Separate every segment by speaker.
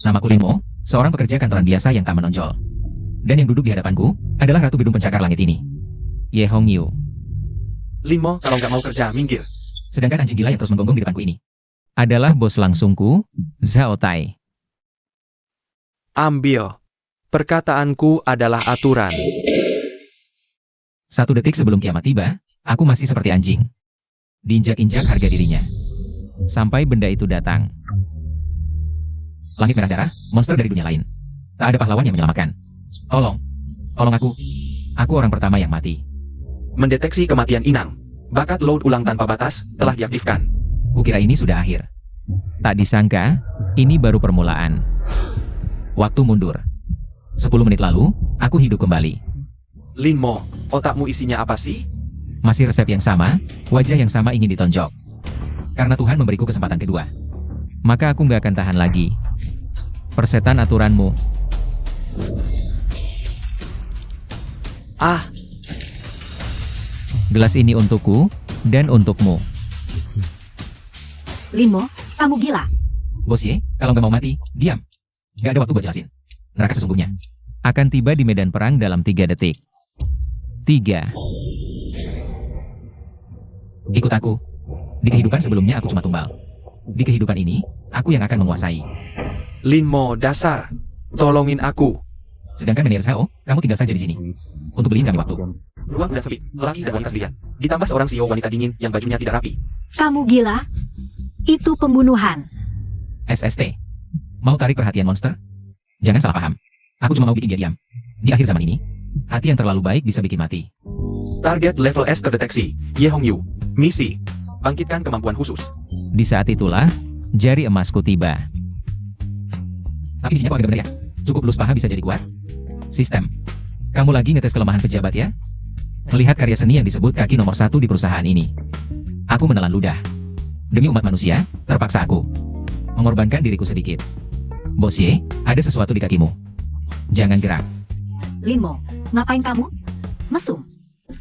Speaker 1: Namaku Linmo, seorang pekerja kantoran biasa yang tak menonjol. Dan yang duduk di hadapanku adalah Ratu Gedung Pencakar Langit ini. Ye Hongyu.
Speaker 2: Linmo, kalau nggak mau kerja, minggir.
Speaker 1: Sedangkan anjing gila yang terus menggonggong di depanku ini adalah bos langsungku, Zhao Tai.
Speaker 2: Ambil. Perkataanku adalah aturan.
Speaker 1: 1 detik sebelum kiamat tiba, aku masih seperti anjing. Diinjak-injak harga dirinya. Sampai benda itu datang. Langit merah darah, monster dari dunia lain. Tak ada pahlawan yang menyelamatkan. Tolong. Tolong aku. Aku orang pertama yang mati.
Speaker 2: Mendeteksi kematian inang. Bakat load ulang tanpa batas telah diaktifkan.
Speaker 1: Kukira ini sudah akhir. Tak disangka, ini baru permulaan. Waktu mundur. 10 menit lalu, aku hidup kembali.
Speaker 2: Linmo, otakmu isinya apa sih?
Speaker 1: Masih resep yang sama, wajah yang sama ingin ditonjok. Karena Tuhan memberiku kesempatan kedua. Maka aku nggak akan tahan lagi. Persetan aturanmu.
Speaker 2: Ah,
Speaker 1: Gelas ini untukku, dan untukmu.
Speaker 3: Linmo, kamu gila.
Speaker 1: Bos Ye, kalau nggak mau mati, diam. Nggak ada waktu buat jelasin. Neraka sesungguhnya akan tiba di medan perang dalam 3 detik. 3. Ikut aku. Di kehidupan sebelumnya aku cuma tumbal. Di kehidupan ini, aku yang akan menguasai.
Speaker 2: Linmo dasar. Tolongin aku.
Speaker 1: Sedangkan Menir Zhao, kamu tinggal saja di sini. Untuk beliin kami waktu.
Speaker 2: Ruang udah sempit, lelaki dan wanita sendirian. Ditambah seorang CEO wanita dingin yang bajunya tidak rapi.
Speaker 3: Kamu gila? Itu pembunuhan.
Speaker 1: SST. Mau tarik perhatian monster? Jangan salah paham. Aku cuma mau bikin dia diam. Di akhir zaman ini, hati yang terlalu baik bisa bikin mati.
Speaker 2: Target level S terdeteksi. Ye Hongyu. Misi. Bangkitkan kemampuan khusus.
Speaker 1: Di saat itulah, jari emasku tiba. Tapi di sini kok agak benar ya? Cukup lulus paha bisa jadi kuat? Sistem. Kamu lagi ngetes kelemahan pejabat ya? Melihat karya seni yang disebut kaki nomor 1 di perusahaan ini. Aku menelan ludah. Demi umat manusia, terpaksa aku mengorbankan diriku sedikit. Bos Ye, ada sesuatu di kakimu. Jangan gerak.
Speaker 3: Linmo, ngapain kamu? Mesum.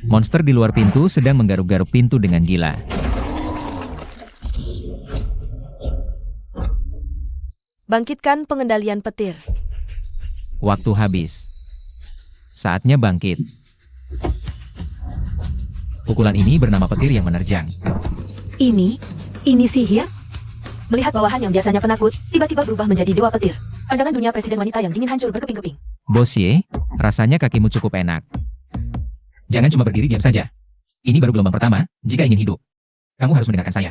Speaker 1: Monster di luar pintu sedang menggaruk-garuk pintu dengan gila.
Speaker 4: Bangkitkan pengendalian petir.
Speaker 1: Waktu habis. Saatnya bangkit. Pukulan ini bernama petir yang menerjang.
Speaker 3: Ini sihir? Melihat bawahan yang biasanya penakut, tiba-tiba berubah menjadi dewa petir. Pandangan dunia presiden wanita yang dingin hancur berkeping-keping.
Speaker 1: Bos Ye, rasanya kakimu cukup enak. Jangan cuma berdiri diam saja. Ini baru gelombang pertama, jika ingin hidup. Kamu harus mendengarkan saya.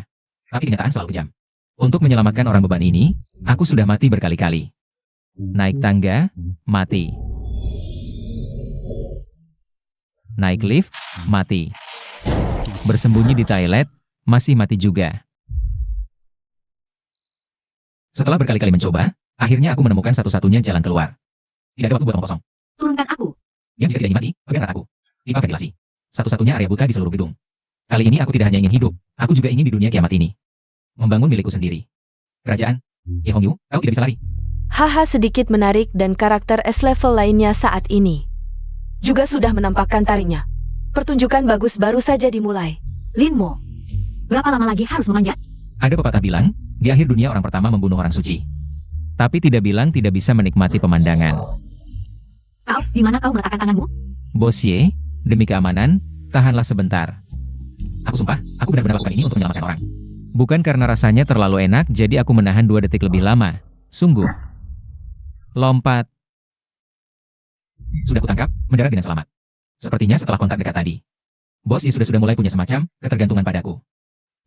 Speaker 1: Tapi kenyataan selalu kejam. Untuk menyelamatkan orang beban ini, aku sudah mati berkali-kali. Naik tangga, mati. Naik lift, mati. Bersembunyi di toilet, masih mati juga. Setelah berkali-kali mencoba, akhirnya aku menemukan satu-satunya jalan keluar. Tidak ada waktu buat omong kosong.
Speaker 3: Turunkan aku.
Speaker 1: Diam jika tidak ingin mati, pegang erat aku. Pipa ventilasi. Satu-satunya area buta di seluruh gedung. Kali ini aku tidak hanya ingin hidup, aku juga ingin di dunia kiamat ini membangun milikku sendiri. Kerajaan, Ye Hongyu, kau tidak bisa lari.
Speaker 4: Haha sedikit menarik dan karakter S-level lainnya saat ini juga sudah menampakkan tarinya. Pertunjukan bagus baru saja dimulai.
Speaker 3: Linmo, berapa lama lagi harus memanjat?
Speaker 1: Ada pepatah bilang, di akhir dunia orang pertama membunuh orang suci. Tapi tidak bilang tidak bisa menikmati pemandangan.
Speaker 3: Kau, di mana kau meletakkan tanganmu?
Speaker 1: Bos Ye, demi keamanan, tahanlah sebentar. Aku sumpah, aku benar-benar lakukan ini untuk menyelamatkan orang. Bukan karena rasanya terlalu enak, jadi aku menahan 2 detik lebih lama. Sungguh. Lompat. Sudah kutangkap, mendarat dengan selamat. Sepertinya setelah kontak dekat tadi. Bos Ye sudah mulai punya semacam ketergantungan padaku.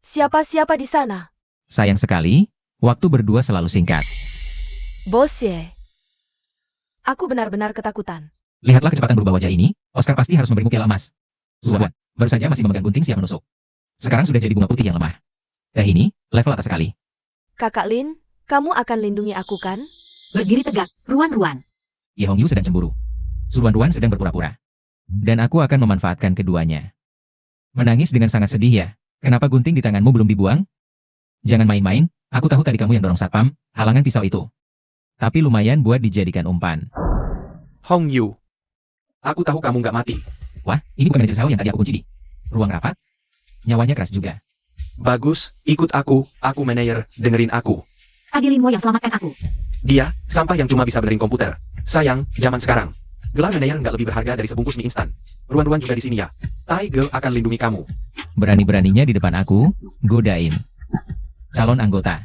Speaker 4: Siapa-siapa di sana?
Speaker 1: Sayang sekali, waktu berdua selalu singkat.
Speaker 4: Bos Ye. Aku benar-benar ketakutan.
Speaker 1: Lihatlah kecepatan berubah wajah ini, Oscar pasti harus memberimu piala emas. Zuan, baru saja masih memegang gunting siap menusuk. Sekarang sudah jadi bunga putih yang lemah. Ini, level atas sekali.
Speaker 4: Kakak Lin, kamu akan lindungi aku kan?
Speaker 3: Berdiri tegak, Ruan-Ruan.
Speaker 1: Ye Hongyu sedang cemburu. Ruan-Ruan sedang berpura-pura. Dan aku akan memanfaatkan keduanya. Menangis dengan sangat sedih ya. Kenapa gunting di tanganmu belum dibuang? Jangan main-main, aku tahu tadi kamu yang dorong satpam, halangan pisau itu. Tapi lumayan buat dijadikan umpan.
Speaker 2: Hongyu. Aku tahu kamu nggak mati.
Speaker 1: Wah, ini bukan manajer Zhao yang tadi aku kunci di ruang rapat. Nyawanya keras juga.
Speaker 2: Bagus, ikut aku manajer, dengerin aku.
Speaker 3: Tadi Linmo yang selamatkan aku.
Speaker 2: Dia, sampah yang cuma bisa benerin komputer. Sayang, zaman sekarang. Gelar Meneer nggak lebih berharga dari sebungkus mie instan. Ruan-ruan juga di sini ya. Tai Girl akan lindungi kamu.
Speaker 1: Berani-beraninya di depan aku, godain. Calon anggota.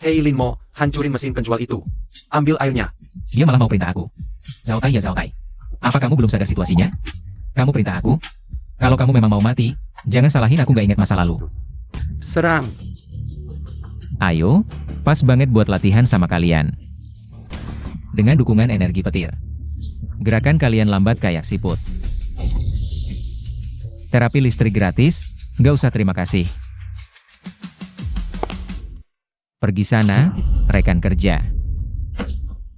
Speaker 2: Hei Linmo, hancurin mesin penjual itu. Ambil airnya.
Speaker 1: Dia malah mau perintah aku. Zhao Tai ya Zhao Tai. Apa kamu belum sadar situasinya? Kamu perintah aku? Kalau kamu memang mau mati, jangan salahin aku nggak ingat masa lalu.
Speaker 2: Serang.
Speaker 1: Ayo, pas banget buat latihan sama kalian. Dengan dukungan energi petir. Gerakan kalian lambat kayak siput. Terapi listrik gratis, nggak usah terima kasih. Pergi sana, rekan kerja.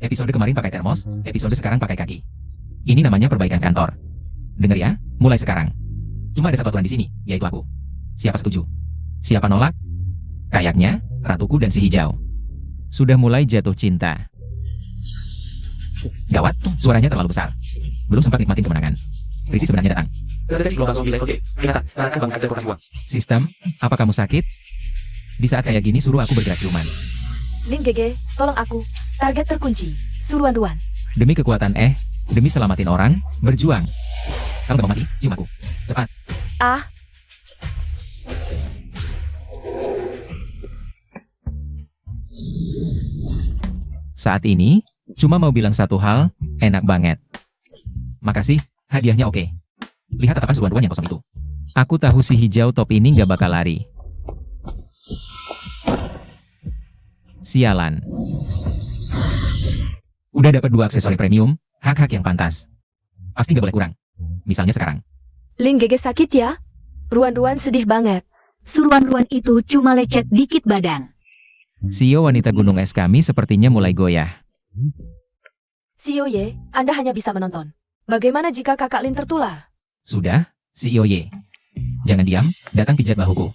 Speaker 1: Episode kemarin pakai termos, episode sekarang pakai kaki. Ini namanya perbaikan kantor. Dengar ya, mulai sekarang. Cuma ada satu aturan di sini, yaitu aku. Siapa setuju? Siapa nolak? Kayaknya, ratuku dan si hijau. Sudah mulai jatuh cinta. Gawat, suaranya terlalu besar. Belum sempat nikmatin kemenangan. Krisis sebenarnya datang.
Speaker 2: Terdeteksi gelombang zombie level C. Peringatan, sarankan bank kartu rotasi uang.
Speaker 1: Sistem, apa kamu sakit? Di saat kayak gini suruh aku bergerak ciuman.
Speaker 4: Lin GG, tolong aku. Target terkunci. Suruhan Ruan.
Speaker 1: Demi kekuatan demi selamatin orang, berjuang. Kalau gak mau mati, cium aku. Cepat.
Speaker 4: Ah,
Speaker 1: Saat ini, cuma mau bilang satu hal, enak banget. Makasih, hadiahnya oke. Lihat tatapan seruan-ruan yang kosong itu. Aku tahu si hijau top ini gak bakal lari. Sialan. Udah dapat 2 aksesori premium, hak-hak yang pantas. Pasti gak boleh kurang. Misalnya sekarang.
Speaker 4: Lin GG sakit ya? Ruan-Ruan sedih banget.
Speaker 3: Suruhan-ruan itu cuma lecet dikit badan.
Speaker 1: CEO wanita gunung es kami sepertinya mulai goyah.
Speaker 4: CEO Ye, Anda hanya bisa menonton. Bagaimana jika kakak Lin tertular?
Speaker 1: Sudah, CEO Y. Jangan diam, datang pijat bahuku.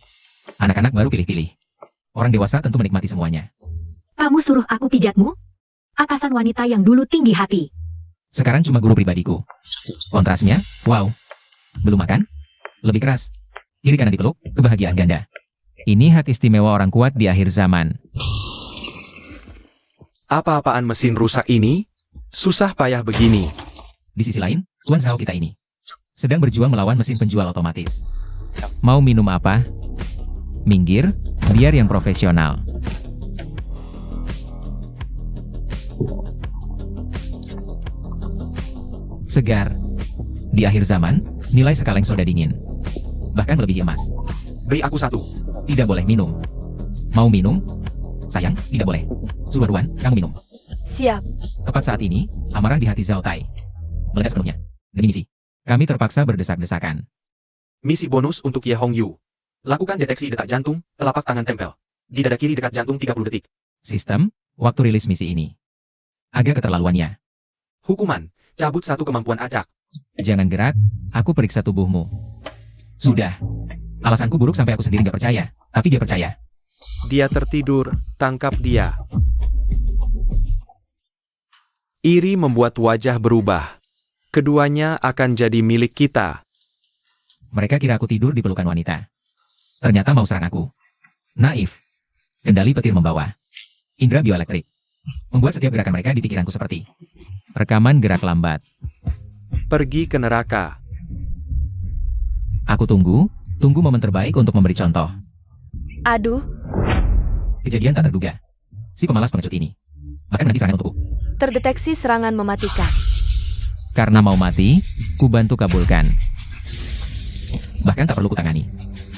Speaker 1: Anak-anak baru pilih-pilih. Orang dewasa tentu menikmati semuanya.
Speaker 3: Kamu suruh aku pijatmu? Atasan wanita yang dulu tinggi hati.
Speaker 1: Sekarang cuma guru pribadiku. Kontrasnya, wow. Belum makan? Lebih keras. Kiri kanan dipeluk, kebahagiaan ganda. Ini hak istimewa orang kuat di akhir zaman.
Speaker 2: Apa-apaan mesin rusak ini? Susah payah begini.
Speaker 1: Di sisi lain, Tuan Zhao kita ini sedang berjuang melawan mesin penjual otomatis. Mau minum apa? Minggir, biar yang profesional. Segar. Di akhir zaman, nilai sekaleng soda dingin. Bahkan melebihi emas.
Speaker 2: Beri aku 1.
Speaker 1: Tidak boleh minum. Mau minum? Sayang, tidak boleh. Suruhan, kamu minum.
Speaker 4: Siap.
Speaker 1: Tepat saat ini, amarah di hati Zhao Tai meledak sepenuhnya. Demi misi, kami terpaksa berdesak-desakan.
Speaker 2: Misi bonus untuk Ye Hong Yu. Lakukan deteksi detak jantung, telapak tangan tempel. Di dada kiri dekat jantung 30 detik.
Speaker 1: Sistem, waktu rilis misi ini. Agak keterlaluannya.
Speaker 2: Hukuman, cabut 1 kemampuan acak.
Speaker 1: Jangan gerak, aku periksa tubuhmu. Sudah. Alasanku buruk sampai aku sendiri nggak percaya, tapi dia percaya.
Speaker 2: Dia tertidur, tangkap dia. Iri membuat wajah berubah. Keduanya akan jadi milik kita.
Speaker 1: Mereka kira aku tidur di pelukan wanita. Ternyata mau serang aku. Naif. Kendali petir membawa. Indra bioelektrik. Membuat setiap gerakan mereka di pikiranku seperti rekaman gerak lambat.
Speaker 2: Pergi ke neraka.
Speaker 1: Aku tunggu momen terbaik untuk memberi contoh.
Speaker 4: Aduh,
Speaker 1: Kejadian tak terduga. Si pemalas pengecut ini. Bahkan nanti serangan untukku.
Speaker 4: terdeteksi serangan mematikan.
Speaker 1: Karena mau mati, ku bantu kabulkan. Bahkan tak perlu kutangani.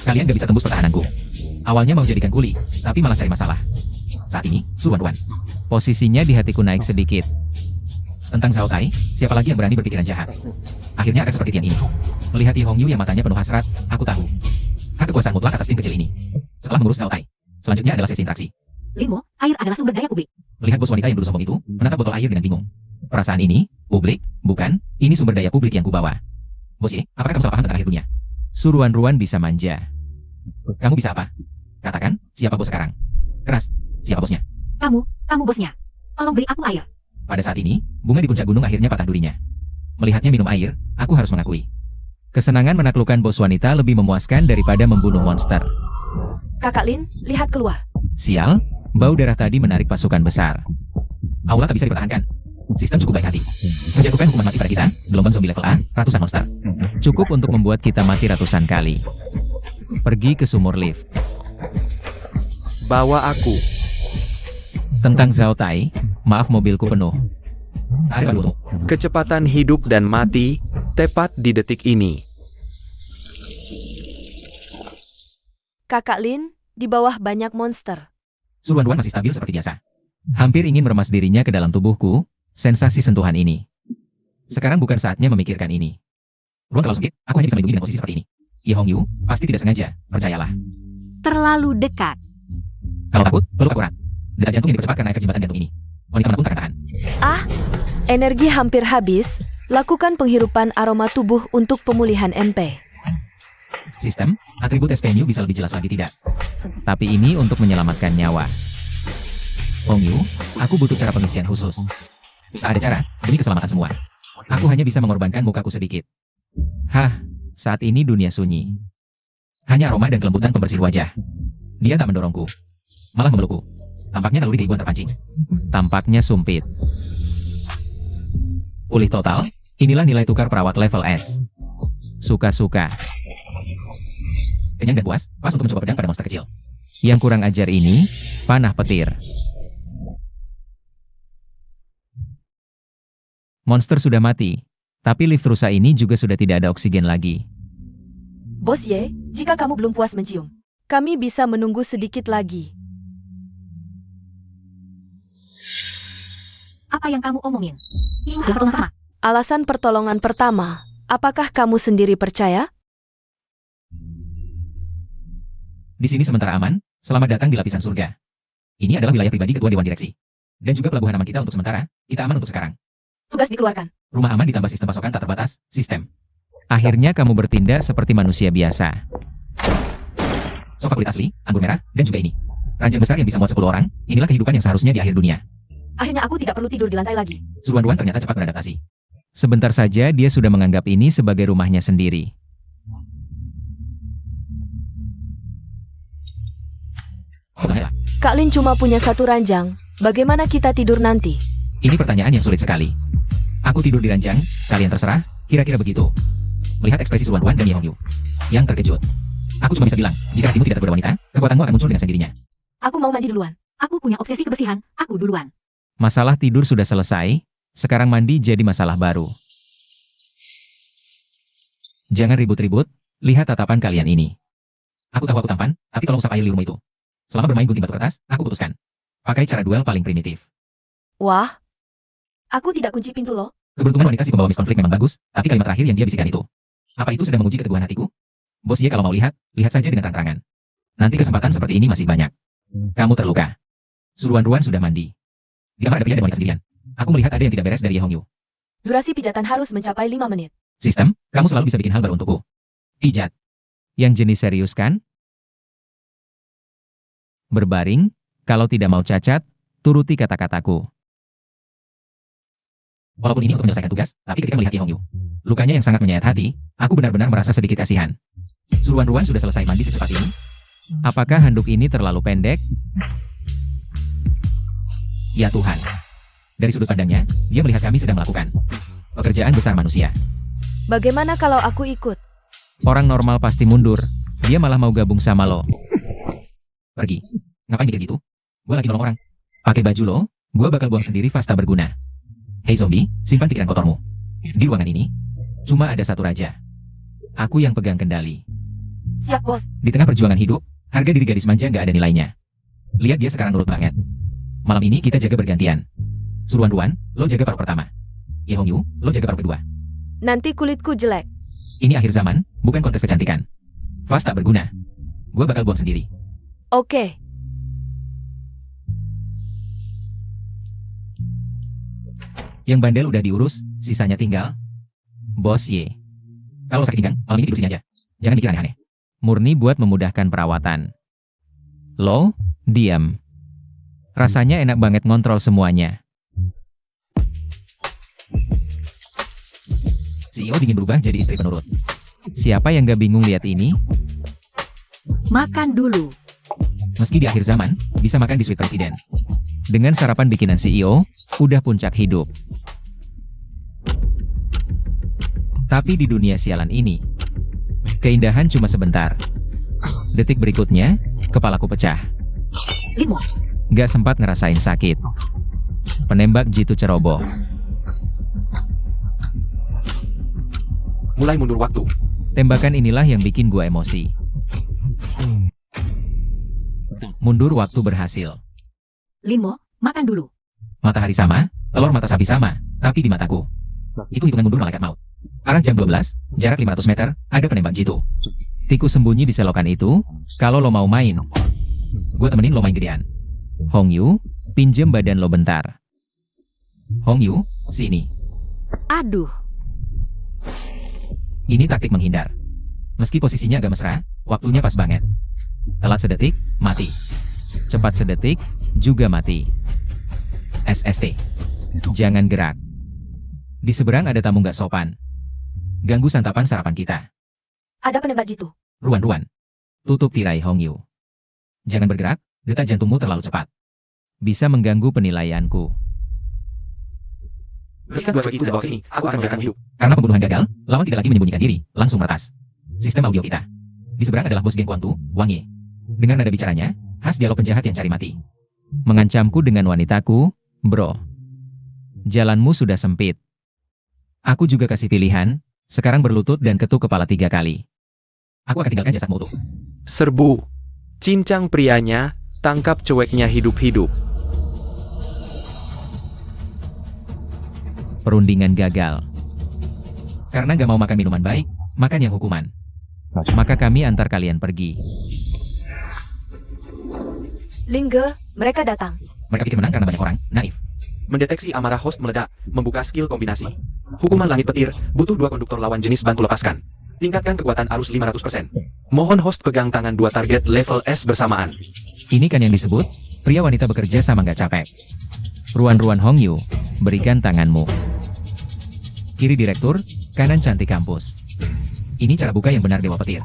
Speaker 1: Kalian gak bisa tembus pertahananku. Awalnya mau jadikan kuli, tapi malah cari masalah. Saat ini, Suwan-Wan. Posisinya di hatiku naik sedikit. Tentang Zhao Tai, siapa lagi yang berani berpikiran jahat? Akhirnya akan seperti Tian ini. Melihat Ye Hong Yu yang matanya penuh hasrat, aku tahu. Hak kekuasaan mutlak atas tim kecil ini. Setelah mengurus Zhao Tai, selanjutnya adalah sesi interaksi.
Speaker 3: Linmo, air adalah sumber daya publik.
Speaker 1: Melihat bos wanita yang dulu sombong itu, menatap botol air dengan bingung. Perasaan ini, publik, bukan, ini sumber daya publik yang kubawa. Bos Ye, apakah kamu salah paham tentang akhir dunia? Suruhan-ruan bisa manja. Kamu bisa apa? Katakan, siapa bos sekarang? Keras, siapa bosnya?
Speaker 3: Kamu bosnya. Tolong beri aku air.
Speaker 1: Pada saat ini, bunga di puncak gunung akhirnya patah durinya. Melihatnya minum air, aku harus mengakui. Kesenangan menaklukkan bos wanita lebih memuaskan daripada membunuh monster.
Speaker 4: Kakak Lin, lihat keluar.
Speaker 1: Sial, Bau darah tadi menarik pasukan besar. Aula tak bisa dipertahankan. Sistem cukup baik hati. Menjatuhkan hukuman mati pada kita, gelombang zombie level A, ratusan monster. Cukup untuk membuat kita mati ratusan kali. Pergi ke sumur lift.
Speaker 2: Bawa aku.
Speaker 1: Tentang Zhao Tai, maaf mobilku penuh. Ada baru.
Speaker 2: Kecepatan hidup dan mati, tepat di detik ini.
Speaker 4: Kakak Lin, di bawah banyak monster.
Speaker 1: Suruhan-ruan masih stabil seperti biasa. Hampir ingin meremas dirinya ke dalam tubuhku, sensasi sentuhan ini. Sekarang bukan saatnya memikirkan ini. Ruang terlalu sempit, aku hanya bisa melindungi dengan posisi seperti ini. Ye Hong Yu, pasti tidak sengaja, percayalah.
Speaker 5: Terlalu dekat.
Speaker 1: Kalau takut, peluk aku erat. Detak jantung yang dipercepat karena efek jembatan gantung ini. Wanita manapun takkan tahan.
Speaker 4: Energi hampir habis, lakukan penghirupan aroma tubuh untuk pemulihan MP.
Speaker 1: Sistem, atribut SPNU bisa lebih jelas lagi tidak? Tapi ini untuk menyelamatkan nyawa. Hong Yu, aku butuh cara pengisian khusus. Tak ada cara, demi keselamatan semua. Aku hanya bisa mengorbankan mukaku sedikit. Hah, saat ini dunia sunyi. Hanya aroma dan kelembutan pembersih wajah. Dia tak mendorongku, malah memelukku. Tampaknya naluri keibuan terpancing. Tampaknya sumpit. Pulih total, inilah nilai tukar perawat level S. Suka-suka. Kenyang dan puas, pas untuk mencoba pedang pada monster kecil. Yang kurang ajar ini, panah petir. Monster sudah mati, tapi lift rusa ini juga sudah tidak ada oksigen lagi.
Speaker 3: Bos Ye, jika kamu belum puas mencium,
Speaker 4: Kami bisa menunggu sedikit lagi.
Speaker 5: Apa yang kamu omongin? Ini adalah pertolongan pertama.
Speaker 4: Alasan pertolongan pertama, apakah kamu sendiri percaya?
Speaker 1: Di sini sementara aman, selamat datang di lapisan surga. Ini adalah wilayah pribadi ketua Dewan Direksi. Dan juga pelabuhan aman kita untuk sementara, kita aman untuk sekarang.
Speaker 3: tugas dikeluarkan.
Speaker 1: Rumah aman ditambah sistem pasokan tak terbatas, sistem. Akhirnya kamu bertindak seperti manusia biasa. Sofa kulit asli, anggur merah, dan juga ini. Ranjang besar yang bisa muat 10 orang, inilah kehidupan yang seharusnya di akhir dunia.
Speaker 3: Akhirnya aku tidak perlu tidur di lantai lagi.
Speaker 1: Suruhan-ruan ternyata cepat beradaptasi. Sebentar saja dia sudah menganggap ini sebagai rumahnya sendiri.
Speaker 4: Kak Lin cuma punya satu ranjang, bagaimana kita tidur nanti?
Speaker 1: Ini pertanyaan yang sulit sekali. Aku tidur di ranjang, kalian terserah, kira-kira begitu. Melihat ekspresi Suruhan-ruan dan Ye Hong Yu yang terkejut. Aku cuma bisa bilang, jika hatimu tidak tergoda wanita, kekuatanmu akan muncul dengan sendirinya.
Speaker 3: Aku mau mandi duluan.
Speaker 5: Aku punya obsesi kebersihan, aku duluan.
Speaker 1: Masalah tidur sudah selesai, sekarang mandi jadi masalah baru. Jangan ribut-ribut, lihat tatapan kalian ini. Aku tahu aku tampan, tapi tolong usap air di rumah itu. Selama bermain gunting batu kertas, aku putuskan. Pakai cara duel paling primitif.
Speaker 4: Wah,
Speaker 3: Aku tidak kunci pintu loh.
Speaker 1: Keberuntungan wanita si pembawa miskonflik memang bagus, tapi kalimat terakhir yang dia bisikan itu. Apa itu sedang menguji keteguhan hatiku? Bos Ye kalau mau lihat, lihat saja dengan terang-terangan. Nanti kesempatan seperti ini masih banyak. Kamu terluka. Suruhan-ruan sudah mandi. Di kamar ada pria dan wanita sendirian. Aku melihat ada yang tidak beres dari Ye Hong Yu.
Speaker 3: Durasi pijatan harus mencapai 5 menit.
Speaker 1: Sistem, kamu selalu bisa bikin hal baru untukku. Pijat. Yang jenis serius kan? Berbaring, kalau tidak mau cacat, turuti kata-kataku. Walaupun ini untuk menyelesaikan tugas, tapi ketika melihat Ye Hong Yu, lukanya yang sangat menyayat hati, aku benar-benar merasa sedikit kasihan. Suruhan-ruan sudah selesai mandi secepat ini? Apakah handuk ini terlalu pendek? Ya Tuhan. Dari sudut pandangnya, dia melihat kami sedang melakukan pekerjaan besar manusia.
Speaker 4: bagaimana kalau aku ikut?
Speaker 1: Orang normal pasti mundur. Dia malah mau gabung sama lo. Pergi. Ngapain mikir gitu? Gue lagi nolong orang. Pakai baju lo, gue bakal buang sendiri fasta berguna. Hei zombie, simpan pikiran kotormu. Di ruangan ini, cuma ada satu raja. Aku yang pegang kendali.
Speaker 3: Siap, bos.
Speaker 1: Di tengah perjuangan hidup, harga diri gadis manja nggak ada nilainya. Lihat dia sekarang nurut banget. Malam ini kita jaga bergantian. Suruhan-ruan, lo jaga paruh pertama. Ye Hong Yu, lo jaga paruh kedua.
Speaker 4: Nanti kulitku jelek.
Speaker 1: Ini akhir zaman, bukan kontes kecantikan. Fast tak berguna. Gue bakal buang sendiri.
Speaker 4: Oke.
Speaker 1: Yang bandel udah diurus, sisanya tinggal Bos Ye. Kalau sakit pinggang, malam ini tidur sini aja. Jangan mikir aneh-aneh. Murni buat memudahkan perawatan. Lo, diam. Rasanya enak banget ngontrol semuanya. CEO ingin berubah jadi istri penurut. Siapa yang gak bingung lihat ini?
Speaker 5: Makan dulu.
Speaker 1: Meski di akhir zaman, bisa makan di suite presiden. Dengan sarapan bikinan CEO, udah puncak hidup. Tapi di dunia sialan ini, keindahan cuma sebentar. Detik berikutnya, kepalaku pecah.
Speaker 5: Linwo,
Speaker 1: Gak sempat ngerasain sakit. Penembak jitu ceroboh.
Speaker 2: Mulai mundur waktu.
Speaker 1: Tembakan inilah yang bikin gua emosi. Mundur waktu berhasil.
Speaker 5: Linwo, makan dulu.
Speaker 1: Matahari sama, telur mata sapi sama, tapi di mataku. Itu hitungan mundur malaikat maut. Arah jam 12, jarak 500 meter, ada penembak jitu. Tikus sembunyi di selokan itu, kalau lo mau main, gue temenin lo main gedean. Hong Yu, pinjem badan lo bentar. Hong Yu, sini.
Speaker 5: Aduh,
Speaker 1: Ini taktik menghindar. Meski posisinya agak mesra, waktunya pas banget. Telat sedetik, mati. Cepat sedetik, juga mati. SST. Jangan gerak. Di seberang ada tamu gak sopan. Ganggu santapan sarapan kita.
Speaker 3: Ada penembak jitu.
Speaker 1: Ruan-ruan. Tutup tirai Hong Yu. Jangan bergerak, detak jantungmu terlalu cepat. Bisa mengganggu penilaianku.
Speaker 2: Bersihkan dua cuek itu dan bawa sini. Aku akan membiarkanmu hidup.
Speaker 1: Karena pembunuhan gagal, lawan tidak lagi menyembunyikan diri, langsung meretas. Sistem audio kita. Di seberang adalah bos geng Kuangtu, Wang Ye. Dengan nada bicaranya, khas dialog penjahat yang cari mati. Mengancamku dengan wanitaku, bro. Jalanmu sudah sempit. Aku juga kasih pilihan, sekarang berlutut dan ketuk kepala 3 kali. Aku akan tinggalkan jasadmu utuh.
Speaker 2: Serbu. Cincang prianya, tangkap cueknya hidup-hidup.
Speaker 1: Perundingan gagal. Karena gak mau makan minuman baik, makan yang hukuman. Maka kami antar kalian pergi.
Speaker 3: Lingge, mereka datang.
Speaker 1: Mereka pikir menang karena banyak orang, naif.
Speaker 2: Mendeteksi amarah host meledak, membuka skill kombinasi. Hukuman langit petir, butuh 2 konduktor lawan jenis bantu lepaskan. Tingkatkan kekuatan arus 500%. Mohon host pegang tangan 2 target level S bersamaan.
Speaker 1: Ini kan yang disebut, pria wanita bekerja sama gak capek. Ruan-ruan Hong Yu, berikan tanganmu. Kiri direktur, kanan cantik kampus. Ini cara buka yang benar Dewa Petir.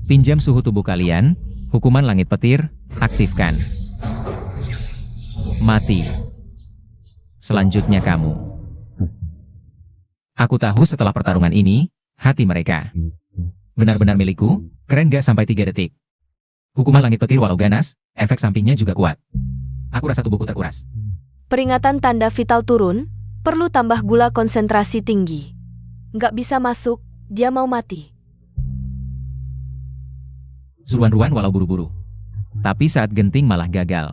Speaker 1: Pinjam suhu tubuh kalian, hukuman langit petir, aktifkan. Mati. Selanjutnya kamu. Aku tahu setelah pertarungan ini, hati mereka benar-benar milikku, keren gak sampai 3 detik. Hukuman langit petir walau ganas, efek sampingnya juga kuat. Aku rasa tubuhku terkuras.
Speaker 4: Peringatan tanda vital turun, perlu tambah gula konsentrasi tinggi. Nggak bisa masuk, dia mau mati.
Speaker 1: Ruan-ruan walau buru-buru. Tapi saat genting malah gagal.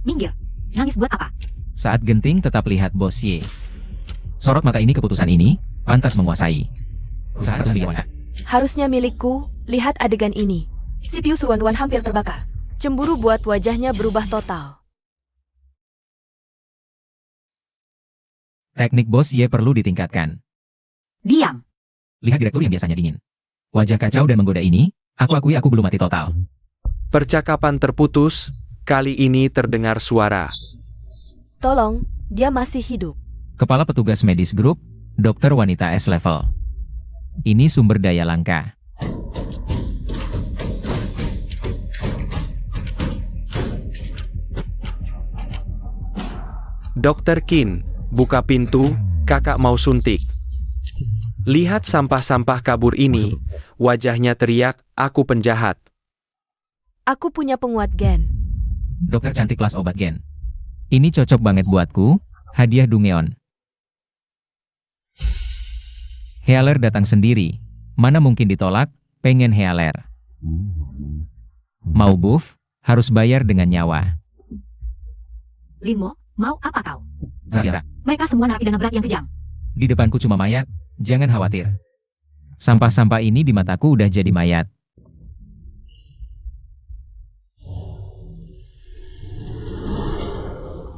Speaker 5: minggir. Nangis buat apa?
Speaker 1: Saat genting tetap lihat Bos Ye. Sorot mata ini keputusan ini, pantas menguasai. Usaha harus dilawan.
Speaker 4: Harusnya milikku, lihat adegan ini.
Speaker 3: CPU Ruan-ruan hampir terbakar.
Speaker 4: Cemburu buat wajahnya berubah total.
Speaker 1: Teknik Bos Ye perlu ditingkatkan.
Speaker 5: Diam.
Speaker 1: Lihat direktur yang biasanya dingin. Wajah kacau dan menggoda ini, aku akui aku belum mati total.
Speaker 2: Percakapan terputus, kali ini terdengar suara.
Speaker 4: Tolong, dia masih hidup.
Speaker 1: Kepala petugas medis grup, dokter wanita S level. Ini sumber daya langka.
Speaker 2: Dokter Qin, buka pintu, kakak mau suntik. Lihat sampah-sampah kabur ini, wajahnya teriak, aku penjahat.
Speaker 4: Aku punya penguat gen.
Speaker 1: Dokter cantik kelas obat gen. Ini cocok banget buatku, hadiah Dungeon. Healer datang sendiri, mana mungkin ditolak, pengen Healer. Mau buff, harus bayar dengan nyawa.
Speaker 5: Linwo, mau apa kau?
Speaker 1: Rara,
Speaker 5: Mereka semua narapidana berat yang kejam.
Speaker 1: di depanku cuma mayat, jangan khawatir. Sampah-sampah ini di mataku udah jadi mayat.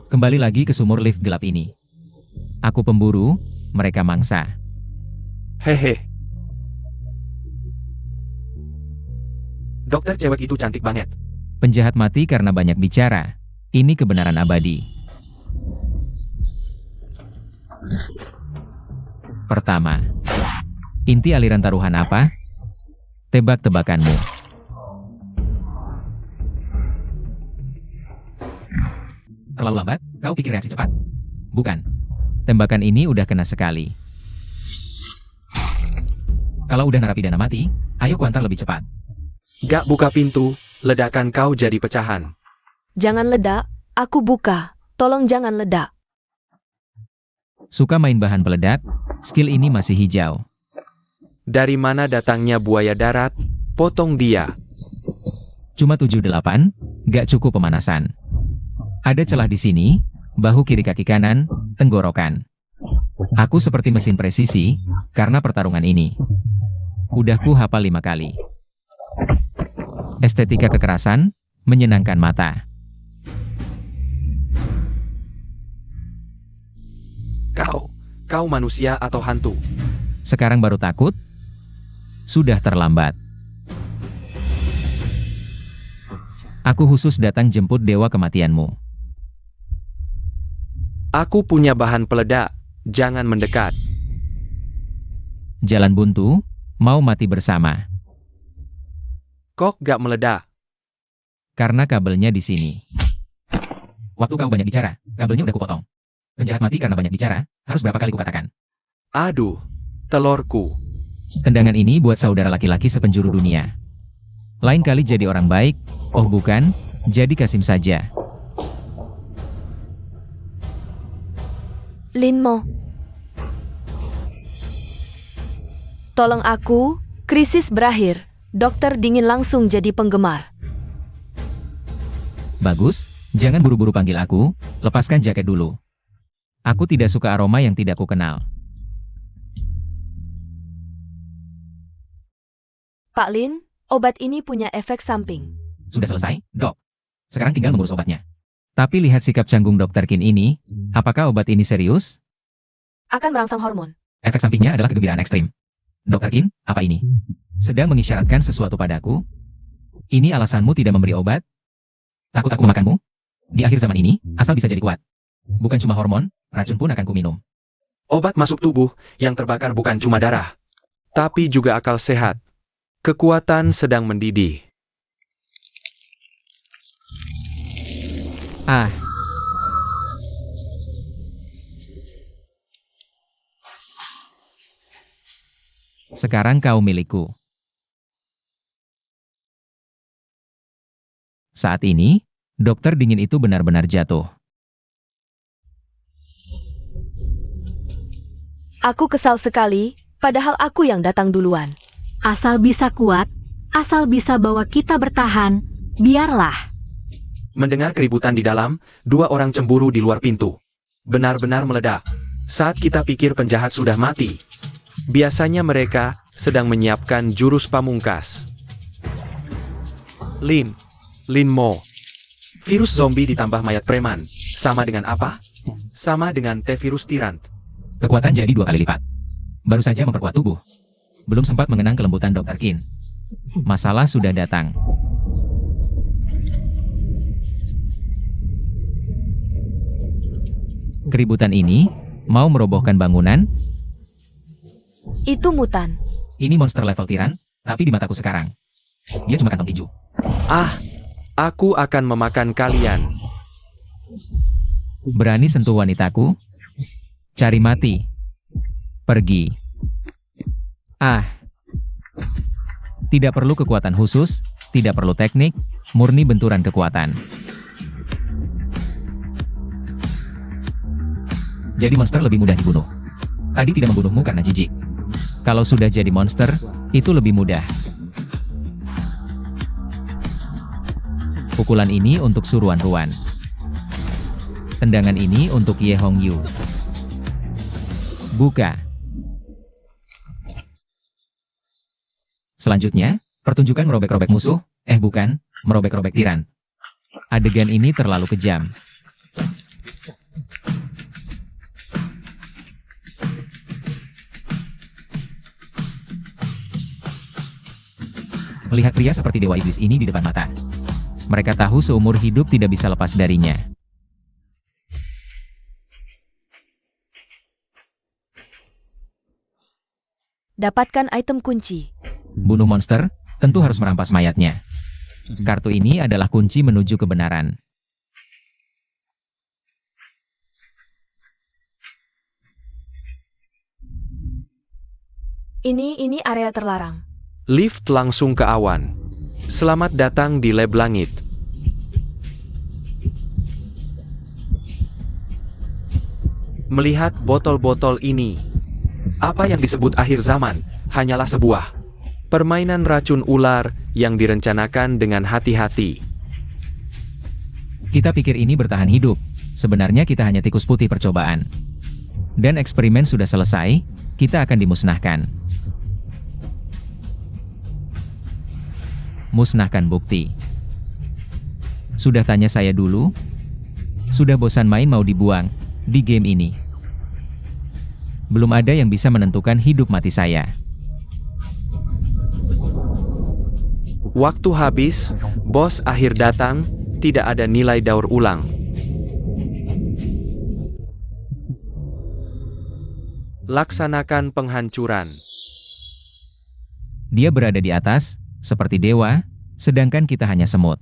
Speaker 1: Kembali lagi ke sumur lift gelap ini. Aku pemburu, mereka mangsa.
Speaker 2: Hehe. Dokter cewek itu cantik banget.
Speaker 1: Penjahat mati karena banyak bicara. Ini kebenaran abadi. Pertama, inti aliran taruhan apa? Tebak-tebakanmu. Terlalu lambat, kau pikir reaksi cepat? Bukan. Tembakan ini udah kena sekali. Kalau udah narapidana mati, ayo kuantar lebih cepat.
Speaker 2: Gak buka pintu, ledakan kau jadi pecahan.
Speaker 4: Jangan ledak, aku buka. Tolong jangan ledak.
Speaker 1: Suka main bahan peledak, skill ini masih hijau.
Speaker 2: Dari mana datangnya buaya darat? Potong dia.
Speaker 1: Cuma 78, gak cukup pemanasan. Ada celah di sini, bahu kiri kaki kanan, tenggorokan. Aku seperti mesin presisi, karena pertarungan ini. Udah ku hafal 5 kali. Estetika kekerasan, menyenangkan mata.
Speaker 2: Kau manusia atau hantu?
Speaker 1: Sekarang baru takut? Sudah terlambat. Aku khusus datang jemput dewa kematianmu.
Speaker 2: Aku punya bahan peledak, jangan mendekat.
Speaker 1: Jalan buntu, mau mati bersama.
Speaker 2: Kok gak meledak?
Speaker 1: Karena kabelnya di sini. Waktu kau banyak bicara, kabelnya udah kupotong. Penjahat mati karena banyak bicara, harus berapa kali kukatakan?
Speaker 2: Aduh, telurku.
Speaker 1: Tendangan ini buat saudara laki-laki sepenjuru dunia. Lain kali jadi orang baik, oh bukan, jadi Kasim saja.
Speaker 4: Linmo. Tolong aku, krisis berakhir. Dokter dingin langsung jadi penggemar.
Speaker 1: Bagus, jangan buru-buru panggil aku, lepaskan jaket dulu. Aku tidak suka aroma yang tidak kukenal.
Speaker 4: Pak Lin, obat ini punya efek samping.
Speaker 1: Sudah selesai, dok. Sekarang tinggal mengurus obatnya. Tapi lihat sikap canggung Dr. Qin ini, apakah obat ini serius?
Speaker 4: Akan merangsang hormon.
Speaker 1: Efek sampingnya adalah kegembiraan ekstrim. Dr. Qin, apa ini? Sedang mengisyaratkan sesuatu padaku? Ini alasanmu tidak memberi obat? Takut aku memakanmu? Di akhir zaman ini, asal bisa jadi kuat. Bukan cuma hormon, racun pun akan kuminum.
Speaker 2: Obat masuk tubuh, yang terbakar bukan cuma darah, tapi juga akal sehat. Kekuatan sedang mendidih.
Speaker 1: Ah. Sekarang kau milikku. Saat ini, dokter dingin itu benar-benar jatuh.
Speaker 4: Aku kesal sekali, padahal aku yang datang duluan.
Speaker 5: Asal bisa kuat, asal bisa bawa kita bertahan, biarlah.
Speaker 2: Mendengar keributan di dalam, 2 orang cemburu di luar pintu. Benar-benar meledak. Saat kita pikir penjahat sudah mati, biasanya mereka sedang menyiapkan jurus pamungkas. Linmo. Virus zombie ditambah mayat preman. Sama dengan apa? Sama dengan T-virus tiran.
Speaker 1: Kekuatan jadi 2 kali lipat. Baru saja memperkuat tubuh. Belum sempat mengenang kelembutan Dr. Qin. Masalah sudah datang. Keributan ini, mau merobohkan bangunan?
Speaker 4: Itu mutan.
Speaker 1: Ini monster level tiran, tapi di mataku sekarang. Dia cuma kantong tinju.
Speaker 2: Aku akan memakan kalian.
Speaker 1: Berani sentuh wanitaku? Cari mati. Pergi. Tidak perlu kekuatan khusus, tidak perlu teknik, murni benturan kekuatan. Jadi monster lebih mudah dibunuh. Tadi tidak membunuhmu karena jijik. Kalau sudah jadi monster, itu lebih mudah. Pukulan ini untuk Suruan Ruan. Tendangan ini untuk Ye Hong Yu. Buka. Selanjutnya, pertunjukan merobek-robek musuh, bukan, merobek-robek tiran. Adegan ini terlalu kejam. Melihat pria seperti Dewa Iblis ini di depan mata. Mereka tahu seumur hidup tidak bisa lepas darinya.
Speaker 4: Dapatkan item kunci.
Speaker 1: Bunuh monster, tentu harus merampas mayatnya. Kartu ini adalah kunci menuju kebenaran.
Speaker 4: Ini area terlarang.
Speaker 2: Lift langsung ke awan. Selamat datang di lab langit. Melihat botol-botol ini, apa yang disebut akhir zaman hanyalah sebuah permainan racun ular yang direncanakan dengan hati-hati.
Speaker 1: Kita pikir ini bertahan hidup. Sebenarnya kita hanya tikus putih percobaan. Dan eksperimen sudah selesai, kita akan dimusnahkan. Musnahkan bukti. Sudah tanya saya dulu? Sudah bosan main mau dibuang di game ini. Belum ada yang bisa menentukan hidup mati saya.
Speaker 2: Waktu habis, bos akhir datang, tidak ada nilai daur ulang. Laksanakan penghancuran.
Speaker 1: Dia berada di atas, seperti dewa, sedangkan kita hanya semut.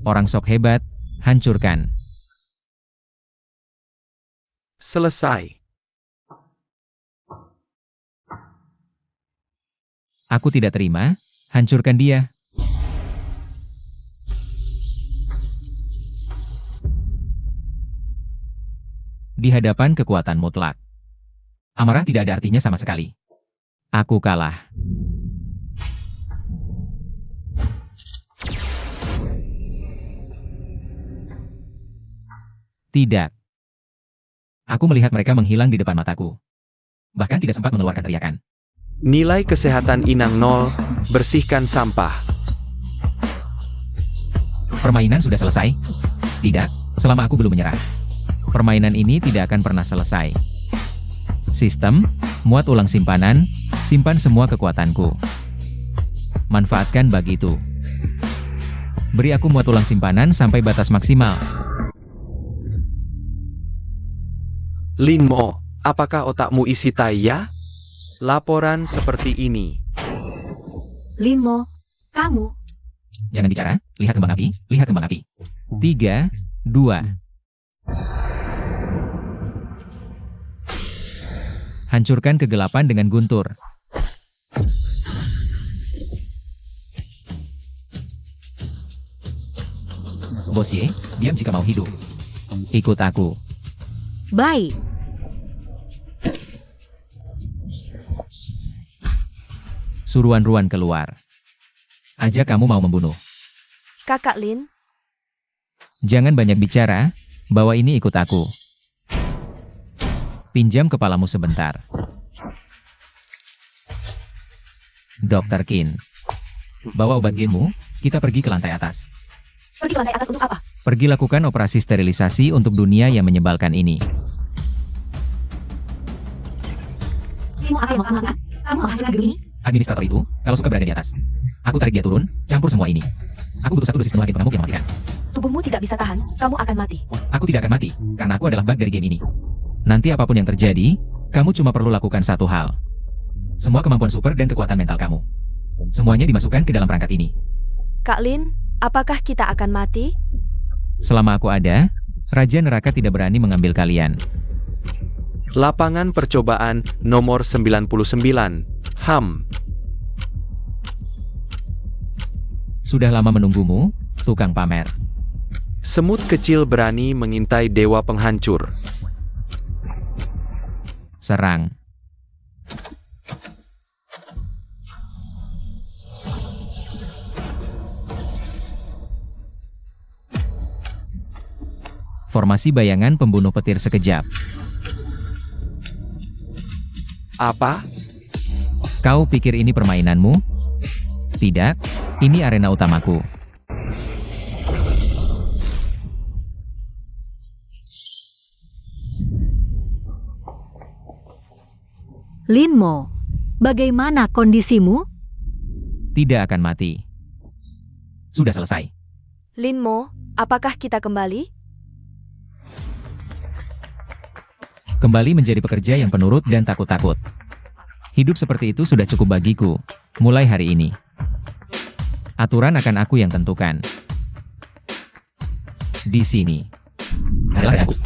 Speaker 1: Orang sok hebat, hancurkan.
Speaker 2: Selesai.
Speaker 1: Aku tidak terima, hancurkan dia. Di hadapan kekuatan mutlak. Amarah tidak ada artinya sama sekali. Aku kalah. Tidak. Aku melihat mereka menghilang di depan mataku. Bahkan tidak sempat mengeluarkan teriakan.
Speaker 2: Nilai kesehatan Inang 0, bersihkan sampah.
Speaker 1: Permainan sudah selesai? Tidak, selama aku belum menyerah. Permainan ini tidak akan pernah selesai. Sistem, muat ulang simpanan, simpan semua kekuatanku. Manfaatkan bug itu. Beri aku muat ulang simpanan sampai batas maksimal.
Speaker 2: Linmo, apakah otakmu isi tai ya? Laporan seperti ini.
Speaker 5: Linmo, kamu.
Speaker 1: Jangan bicara, lihat kembang api, lihat kembang api. 3, 2. Hancurkan kegelapan dengan guntur. Bosye, diam jika mau hidup. Ikut aku.
Speaker 5: Baik.
Speaker 1: Suruhan-ruan keluar. Ajak kamu mau membunuh.
Speaker 4: Kakak Lin,
Speaker 1: Jangan banyak bicara, bawa ini ikut aku. Pinjam kepalamu sebentar. Dr. Qin. Bawa obat genmu, kita pergi ke lantai atas.
Speaker 3: Pergi ke lantai atas untuk apa?
Speaker 1: Pergi lakukan operasi sterilisasi untuk dunia yang menyebalkan ini.
Speaker 3: Linmo, apa yang mau kamu lakukan? Kamu mau hancurkan gedung ini?
Speaker 1: Administrator itu, kalau suka berada di atas. Aku tarik dia turun, campur semua ini. Aku butuh 1 dosis penuh agen pengamuk yang mematikan.
Speaker 3: Tubuhmu tidak bisa tahan, kamu akan mati.
Speaker 1: Aku tidak akan mati, karena aku adalah bug dari game ini. Nanti apapun yang terjadi, kamu cuma perlu lakukan satu hal. Semua kemampuan super dan kekuatan mental kamu. Semuanya dimasukkan ke dalam perangkat ini.
Speaker 4: Kak Lin, apakah kita akan mati?
Speaker 1: Selama aku ada, Raja Neraka tidak berani mengambil kalian.
Speaker 2: Lapangan percobaan nomor 99. HAM.
Speaker 1: Sudah lama menunggumu, tukang pamer.
Speaker 2: Semut kecil berani mengintai dewa penghancur.
Speaker 1: Serang. Formasi bayangan pembunuh petir sekejap.
Speaker 2: Apa?
Speaker 1: Kau pikir ini permainanmu? Tidak, ini arena utamaku.
Speaker 5: Linmo, bagaimana kondisimu?
Speaker 1: Tidak akan mati. Sudah selesai.
Speaker 4: Linmo, apakah kita kembali?
Speaker 1: Kembali menjadi pekerja yang penurut dan takut-takut. Hidup seperti itu sudah cukup bagiku, mulai hari ini. Aturan akan aku yang tentukan. Di sini adalah aku.